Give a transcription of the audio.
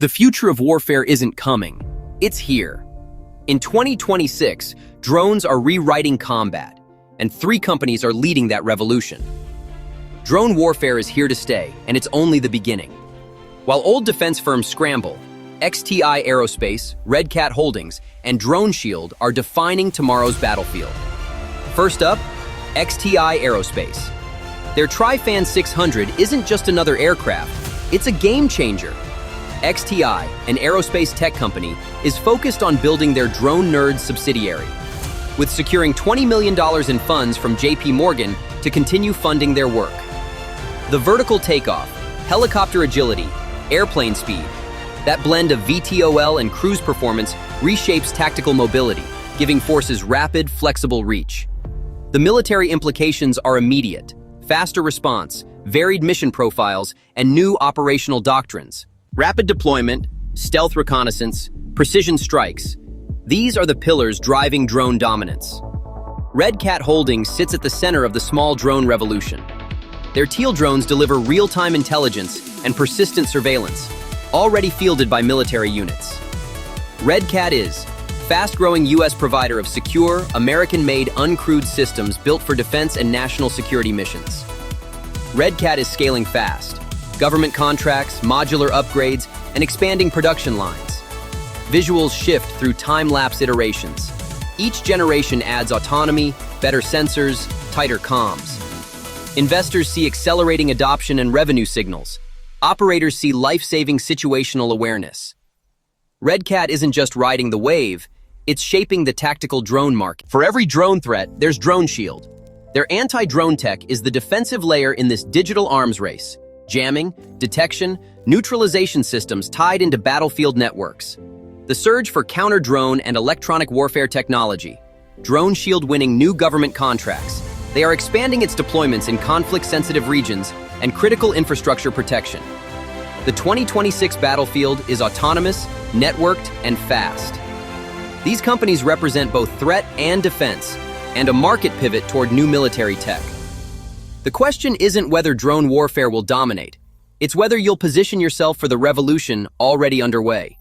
The future of warfare isn't coming, it's here. In 2026, drones are rewriting combat, and 3 companies are leading that revolution. Drone warfare is here to stay, and it's only the beginning. While old defense firms scramble, XTI Aerospace, Red Cat Holdings, and Drone Shield are defining tomorrow's battlefield. First up, XTI Aerospace. Their Trifan 600 isn't just another aircraft, it's a game changer. XTI, an aerospace tech company, is focused on building their Drone Nerds subsidiary, with securing $20 million in funds from JP Morgan to continue funding their work. The vertical takeoff, helicopter agility, airplane speed, that blend of VTOL and cruise performance reshapes tactical mobility, giving forces rapid, flexible reach. The military implications are immediate: faster response, varied mission profiles, and new operational doctrines. Rapid deployment, stealth reconnaissance, precision strikes. These are the pillars driving drone dominance. Red Cat Holdings sits at the center of the small drone revolution. Their teal drones deliver real-time intelligence and persistent surveillance, already fielded by military units. Red Cat is fast-growing U.S. provider of secure, American-made uncrewed systems built for defense and national security missions. Red Cat is scaling fast. Government contracts, modular upgrades, and expanding production lines. Visuals shift through time-lapse iterations. Each generation adds autonomy, better sensors, tighter comms. Investors see accelerating adoption and revenue signals. Operators see life-saving situational awareness. Red Cat isn't just riding the wave, it's shaping the tactical drone market. For every drone threat, there's Drone Shield. Their anti-drone tech is the defensive layer in this digital arms race. Jamming, detection, neutralization systems tied into battlefield networks. The surge for counter-drone and electronic warfare technology. Drone Shield winning new government contracts. They are expanding its deployments in conflict-sensitive regions and critical infrastructure protection. The 2026 battlefield is autonomous, networked, and fast. These companies represent both threat and defense, and a market pivot toward new military tech. The question isn't whether drone warfare will dominate, it's whether you'll position yourself for the revolution already underway.